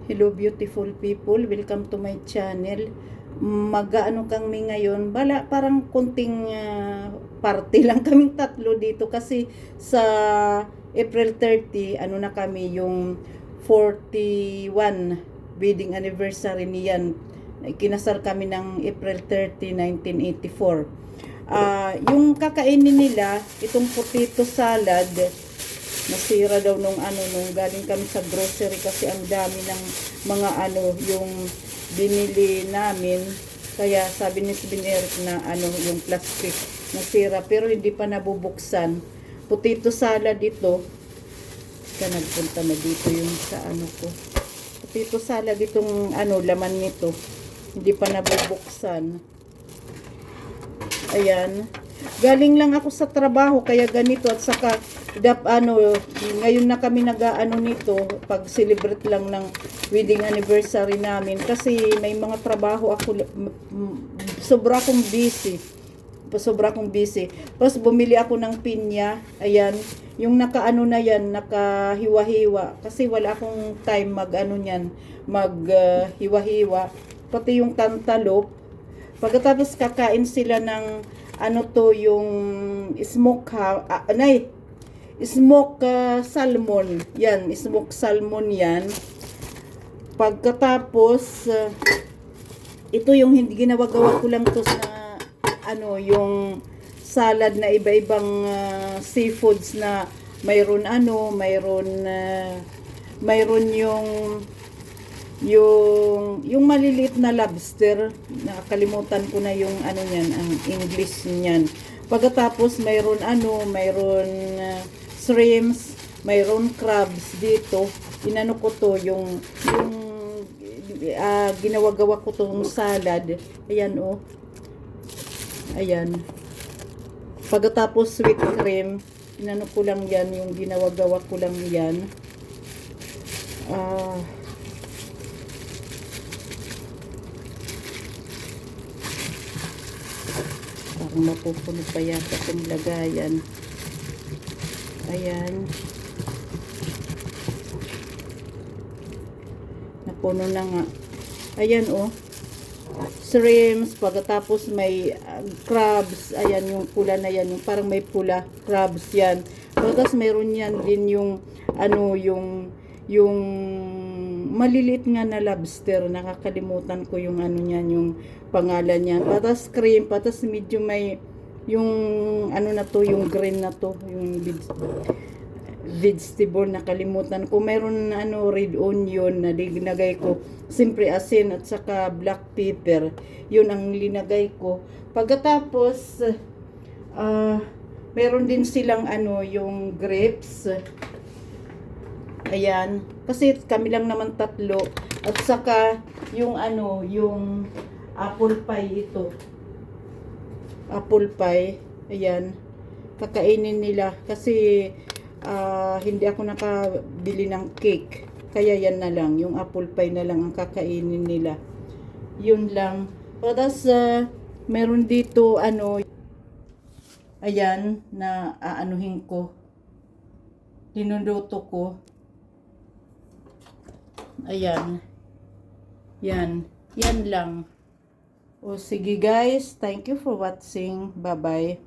Hello beautiful people, welcome to my channel. Mag-ano kami ngayon, parang kunting party lang kaming tatlo dito kasi sa April 30, ano na kami, yung 41 wedding anniversary niyan. Kinasal kami ng April 30, 1984. Yung kakainin nila, itong potato salad, nasira daw nung galing kami sa grocery kasi ang dami ng mga yung binili namin, kaya sabi ni Sibin Eric na yung plastic nasira pero hindi pa nabubuksan. Potato salad ito, nagpunta na dito yung sa ko, potato salad itong laman nito, hindi pa nabubuksan. Ayan, galing lang ako sa trabaho kaya ganito, at saka ngayon na kami nito, pag celebrate lang ng wedding anniversary namin kasi may mga trabaho ako, sobra akong busy. Tapos bumili ako ng pinya, ayan, yung na yan, nakahiwa-hiwa kasi wala akong time hiwa-hiwa, pati yung cantaloupe. Pagkatapos kakain sila ng yung smoke salmon. Yan, smoke salmon yan. Pagkatapos ito yung hindi ginawa-gawa ko lang to sa yung salad na iba-ibang seafoods na mayroon yung maliliit na lobster, nakalimutan ko na yung niyan, ang English niyan. Pagkatapos mayroon shrimps, mayroon crabs dito. Inano ko to yung ginawa-gawa ko tong salad. Ayan oh. Ayan. Pagkatapos sweet cream, inano ko lang yan, yung ginawa-gawa ko lang yan. Parang mapupuno pa yata itong lagayan. Ayan. Napuno na nga. Ayan oh. Shrimps. Pagkatapos may crabs. Ayan yung pula na yan. Yung parang may pula. Crabs yan. Pagkatapos mayroon yan din yung yung maliliit nga na lobster. Nakakalimutan ko yung niyan, yung pangalan niyan. Patas cream, patas medyo may yung na to, yung green na to, yung vegetable, nakalimutan ko. Mayroon red onion na linagay ko, siyempre asin at saka black pepper. Yun ang linagay ko. Pagkatapos meron din silang yung grapes. Ayan, kasi kami lang naman tatlo. At saka yung yung apple pie ito. Apple pie. Ayan. Kakainin nila kasi hindi ako nakabili ng cake. Kaya yan na lang, yung apple pie na lang ang kakainin nila. Yun lang. Tapos meron dito ayan na aanuhin ko. Dinuluto ko. Ayan. Yan. Yan lang. O sige guys, thank you for watching. Bye-bye.